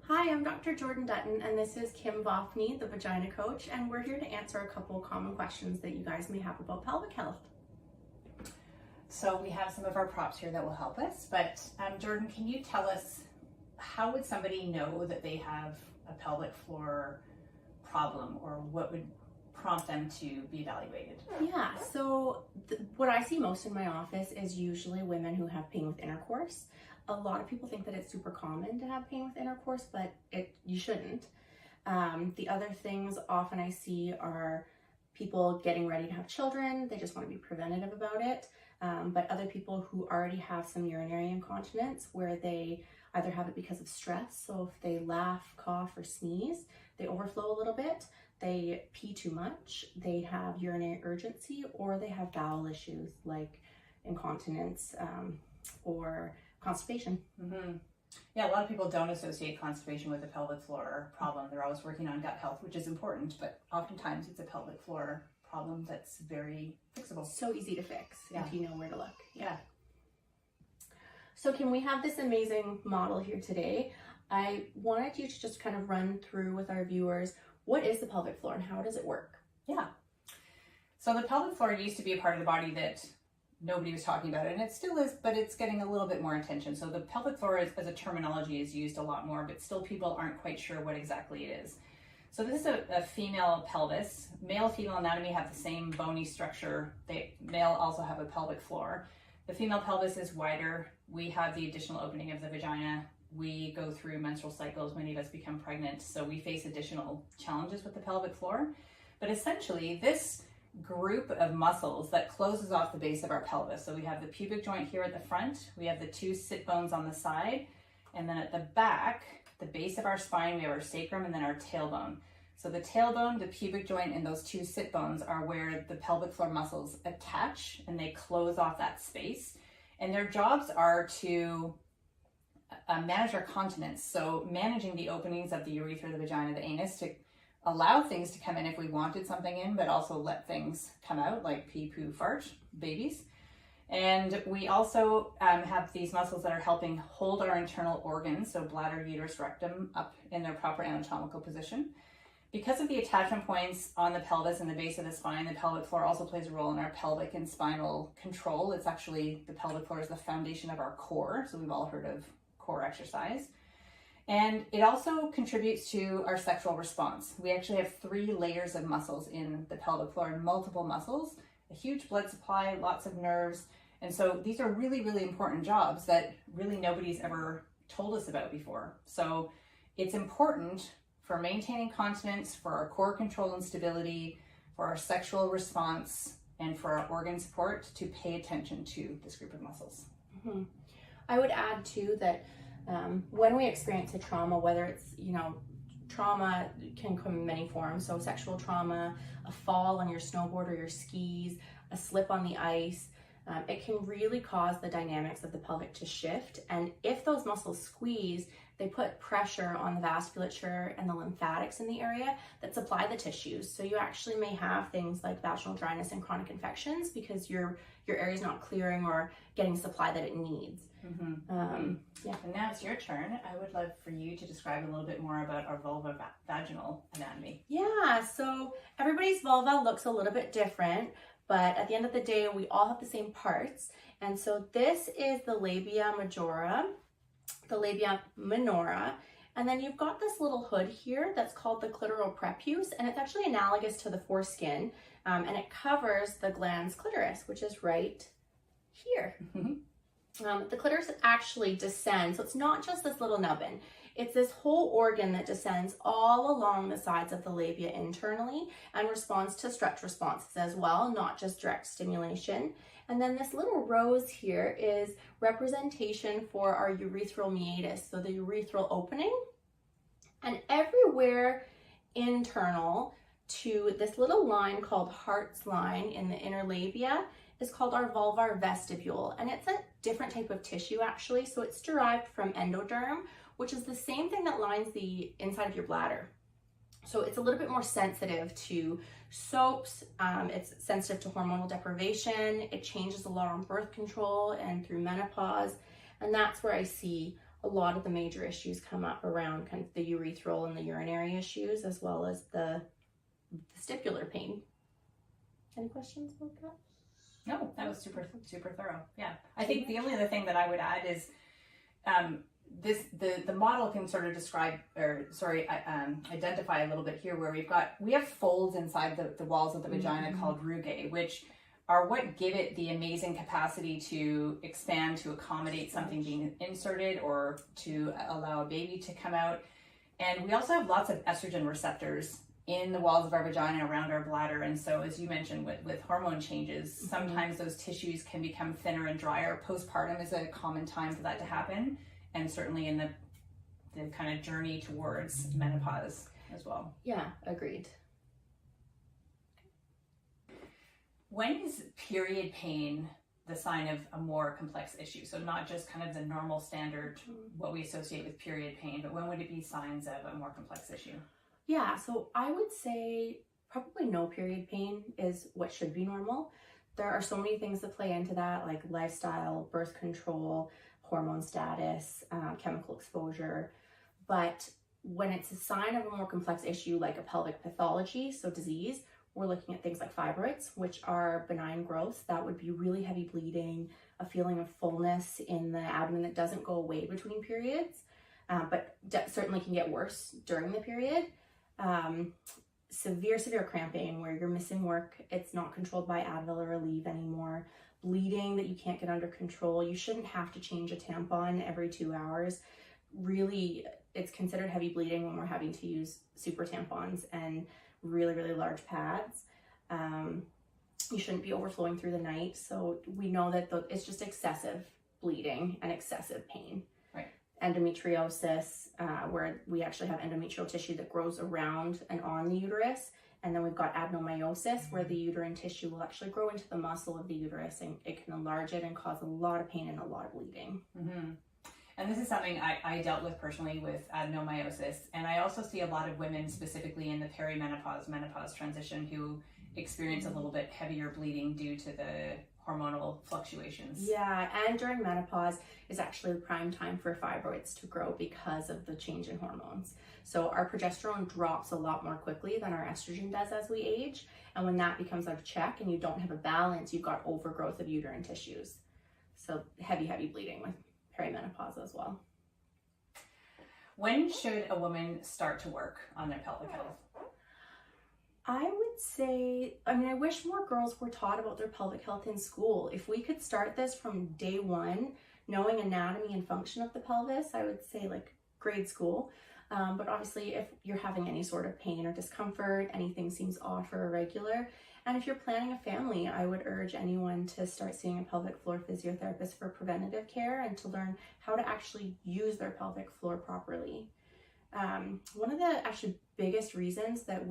Hi, I'm Dr. Jordan Dutton, and this is Kim Vopni, the Vagina Coach, and we're here to answer a couple common questions that you guys may have about pelvic health. So we have some of our props here that will help us, but Jordan, can you tell us, how would somebody know that they have a pelvic floor problem, or what would prompt them to be evaluated? Yeah, so what I see most in my office is usually women who have pain with intercourse. A lot of people think that it's super common to have pain with intercourse, but you shouldn't. The other things often I see are people getting ready to have children. They just want to be preventative about it. But other people who already have some urinary incontinence where they either have it because of stress. So if they laugh, cough, or sneeze, they overflow a little bit. They pee too much, they have urinary urgency, or they have bowel issues like incontinence or constipation. Mm-hmm. Yeah, a lot of people don't associate constipation with a pelvic floor problem. They're always working on gut health, which is important, but oftentimes it's a pelvic floor problem that's very fixable. So easy to fix if you know where to look. Yeah. So can we have this amazing model here today? I wanted you to just kind of run through with our viewers, what is the pelvic floor and how does it work? Yeah. So the pelvic floor used to be a part of the body that nobody was talking about, and it still is, but it's getting a little bit more attention. So the pelvic floor as a terminology is used a lot more, but still people aren't quite sure what exactly it is. So this is a female pelvis. Male, female anatomy have the same bony structure. Male also have a pelvic floor. The female pelvis is wider. We have the additional opening of the vagina. We go through menstrual cycles. Many of us become pregnant, so we face additional challenges with the pelvic floor. But essentially, this group of muscles that closes off the base of our pelvis. So we have the pubic joint here at the front, we have the two sit bones on the side, and then at the back, the base of our spine, we have our sacrum and then our tailbone. So the tailbone, the pubic joint, and those two sit bones are where the pelvic floor muscles attach and they close off that space. And their jobs are to manage our continence. So managing the openings of the urethra, the vagina, the anus, to allow things to come in if we wanted something in, but also let things come out like pee, poo, fart, babies. And we also have these muscles that are helping hold our internal organs, so bladder, uterus, rectum, up in their proper anatomical position. Because of the attachment points on the pelvis and the base of the spine, the pelvic floor also plays a role in our pelvic and spinal control. It's actually, the pelvic floor is the foundation of our core, so we've all heard of core exercise. And it also contributes to our sexual response. We actually have 3 layers of muscles in the pelvic floor, and multiple muscles, a huge blood supply, lots of nerves. And so these are really, really important jobs that really nobody's ever told us about before. So it's important for maintaining continence, for our core control and stability, for our sexual response, and for our organ support to pay attention to this group of muscles. Mm-hmm. I would add too that when we experience a trauma, whether it's, trauma can come in many forms. So sexual trauma, a fall on your snowboard or your skis, a slip on the ice, it can really cause the dynamics of the pelvic to shift. And if those muscles squeeze, they put pressure on the vasculature and the lymphatics in the area that supply the tissues. So you actually may have things like vaginal dryness and chronic infections because your area is not clearing or getting the supply that it needs. Mm-hmm. Yeah. And now it's your turn. I would love for you to describe a little bit more about our vulva-vaginal anatomy. Yeah, so everybody's vulva looks a little bit different, but at the end of the day, we all have the same parts. And so this is the labia majora, the labia minora, and then you've got this little hood here that's called the clitoral prepuce, and it's actually analogous to the foreskin, and it covers the glans clitoris, which is right here. Mm-hmm. The clitoris actually descends, so it's not just this little nubbin. It's this whole organ that descends all along the sides of the labia internally and responds to stretch responses as well, not just direct stimulation. And then this little rose here is representation for our urethral meatus, so the urethral opening. And everywhere internal to this little line called Hart's line in the inner labia is called our vulvar vestibule, and it's a different type of tissue actually. So it's derived from endoderm, which is the same thing that lines the inside of your bladder. So it's a little bit more sensitive to soaps, it's sensitive to hormonal deprivation, it changes a lot on birth control and through menopause, and that's where I see a a lot of the major issues come up around kind of the urethral and the urinary issues, as well as the stipular pain. Any questions about that? No, that was super, super thorough. Yeah. I think the only other thing that I would add is the model can sort of identify a little bit here where we have folds inside the walls of the vagina called rugae, which are what give it the amazing capacity to expand, to accommodate something being inserted or to allow a baby to come out. And we also have lots of estrogen receptors in the walls of our vagina around our bladder. And so as you mentioned with hormone changes, sometimes those tissues can become thinner and drier. Postpartum is a common time for that to happen. And certainly in the kind of journey towards menopause as well. Yeah, agreed. When is period pain the sign of a more complex issue? So not just kind of the normal standard, what we associate with period pain, but when would it be signs of a more complex issue? Yeah, so I would say probably no period pain is what should be normal. There are so many things that play into that, like lifestyle, birth control, hormone status, chemical exposure. But when it's a sign of a more complex issue like a pelvic pathology, so disease, we're looking at things like fibroids, which are benign growths. That would be really heavy bleeding, a feeling of fullness in the abdomen that doesn't go away between periods, but certainly can get worse during the period. Severe cramping where you're missing work, it's not controlled by Advil or Aleve anymore, bleeding that you can't get under control. You shouldn't have to change a tampon every 2 hours. Really, it's considered heavy bleeding when we're having to use super tampons and really large pads. You shouldn't be overflowing through the night. So we know that it's just excessive bleeding and excessive pain. Right. Endometriosis, where we actually have endometrial tissue that grows around and on the uterus. And then we've got adenomyosis, where the uterine tissue will actually grow into the muscle of the uterus, and it can enlarge it and cause a lot of pain and a lot of bleeding. And this is something I dealt with personally with adenomyosis. And I also see a lot of women, specifically in the menopause transition, who experience a little bit heavier bleeding due to the hormonal fluctuations. Yeah, and during menopause is actually the prime time for fibroids to grow because of the change in hormones. So our progesterone drops a lot more quickly than our estrogen does as we age. And when that becomes out of check and you don't have a balance, you've got overgrowth of uterine tissues. So heavy bleeding with perimenopause as well. When should a woman start to work on their pelvic health? I would say, I wish more girls were taught about their pelvic health in school. If we could start this from day one, knowing anatomy and function of the pelvis, I would say like grade school. But obviously if you're having any sort of pain or discomfort, anything seems off or irregular, and if you're planning a family, I would urge anyone to start seeing a pelvic floor physiotherapist for preventative care and to learn how to actually use their pelvic floor properly. One of the actually biggest reasons that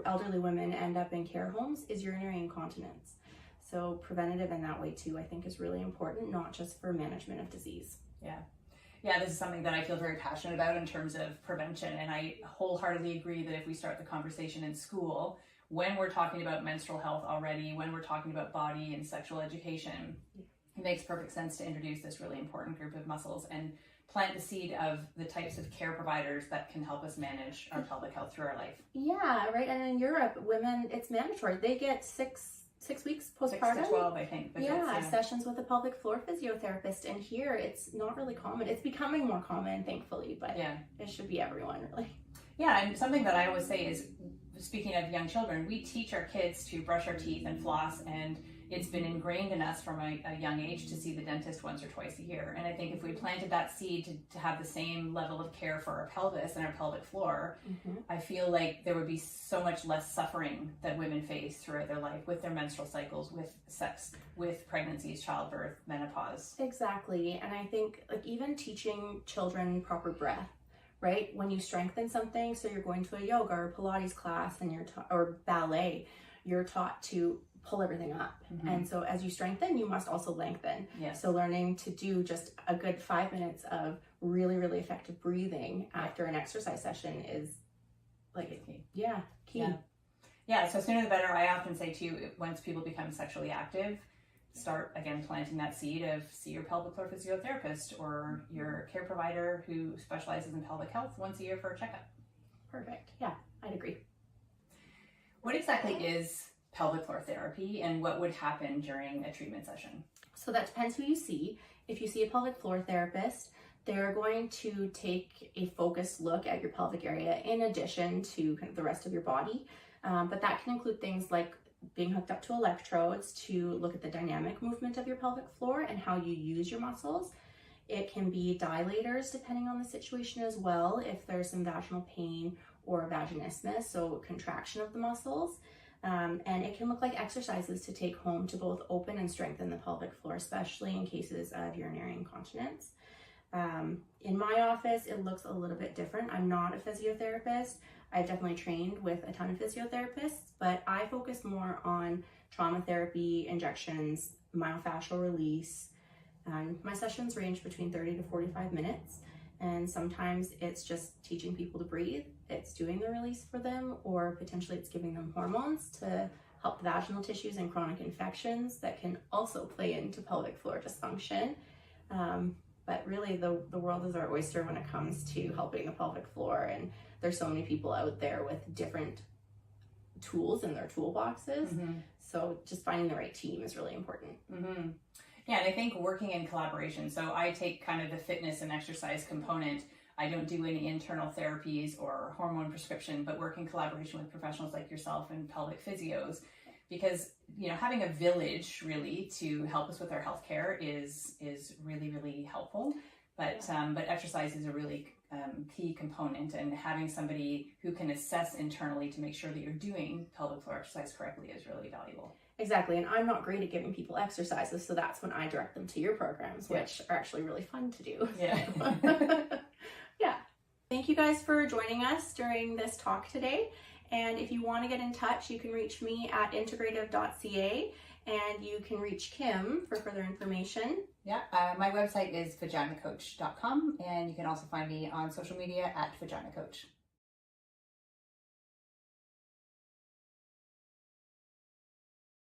elderly women end up in care homes is urinary incontinence. So preventative in that way too, I think is really important, not just for management of disease. Yeah, this is something that I feel very passionate about in terms of prevention. And I wholeheartedly agree that if we start the conversation in school, when we're talking about menstrual health already, when we're talking about body and sexual education, it makes perfect sense to introduce this really important group of muscles and plant the seed of the types of care providers that can help us manage our pelvic health through our life. Yeah, right. And in Europe, women, it's mandatory. They get six weeks postpartum. 6 to 12, I think. Sessions with a pelvic floor physiotherapist. And here, it's not really common. It's becoming more common, thankfully, but it should be everyone, really. Yeah, and something that I always say is, speaking of young children, we teach our kids to brush our teeth and floss, and it's been ingrained in us from a young age to see the dentist once or twice a year. And I think if we planted that seed to have the same level of care for our pelvis and our pelvic floor, I feel like there would be so much less suffering that women face throughout their life with their menstrual cycles, with sex, with pregnancies, childbirth, menopause. Exactly. And I think like even teaching children proper breath, right? When you strengthen something, so you're going to a yoga or Pilates class and or ballet, you're taught to pull everything up. And so as you strengthen, you must also lengthen. Yes. So learning to do just a good 5 minutes of really effective breathing after an exercise session is like key. Yeah. Yeah, so sooner the better. I often say too, once people become sexually active, start again planting that seed of see your pelvic floor physiotherapist or your care provider who specializes in pelvic health once a year for a checkup. Perfect. Yeah, I'd agree. What exactly is pelvic floor therapy, and what would happen during a treatment session? So that depends who you see. If you see a pelvic floor therapist, they're going to take a focused look at your pelvic area in addition to kind of the rest of your body. But that can include things like being hooked up to electrodes to look at the dynamic movement of your pelvic floor and how you use your muscles. It can be dilators depending on the situation as well, if there's some vaginal pain or vaginismus, so contraction of the muscles. And it can look like exercises to take home to both open and strengthen the pelvic floor, especially in cases of urinary incontinence. In my office, it looks a little bit different. I'm not a physiotherapist. I've definitely trained with a ton of physiotherapists, but I focus more on trauma therapy, injections, myofascial release. My sessions range between 30 to 45 minutes, and sometimes it's just teaching people to breathe. It's doing the release for them, or potentially it's giving them hormones to help the vaginal tissues and chronic infections that can also play into pelvic floor dysfunction. But really the world is our oyster when it comes to helping the pelvic floor, and there's so many people out there with different tools in their toolboxes. So just finding the right team is really important. Yeah, and I think working in collaboration. So I take kind of the fitness and exercise component. I don't do any internal therapies or hormone prescription, but work in collaboration with professionals like yourself and pelvic physios, because having a village really to help us with our healthcare is really, really helpful. But exercise is a really key component, and having somebody who can assess internally to make sure that you're doing pelvic floor exercise correctly is really valuable. Exactly, and I'm not great at giving people exercises, so that's when I direct them to your programs, which are actually really fun to do. Yeah. Yeah. Thank you guys for joining us during this talk today. And if you want to get in touch, you can reach me at integrative.ca, and you can reach Kim for further information. Yeah, my website is vaginacoach.com, and you can also find me on social media at vaginacoach.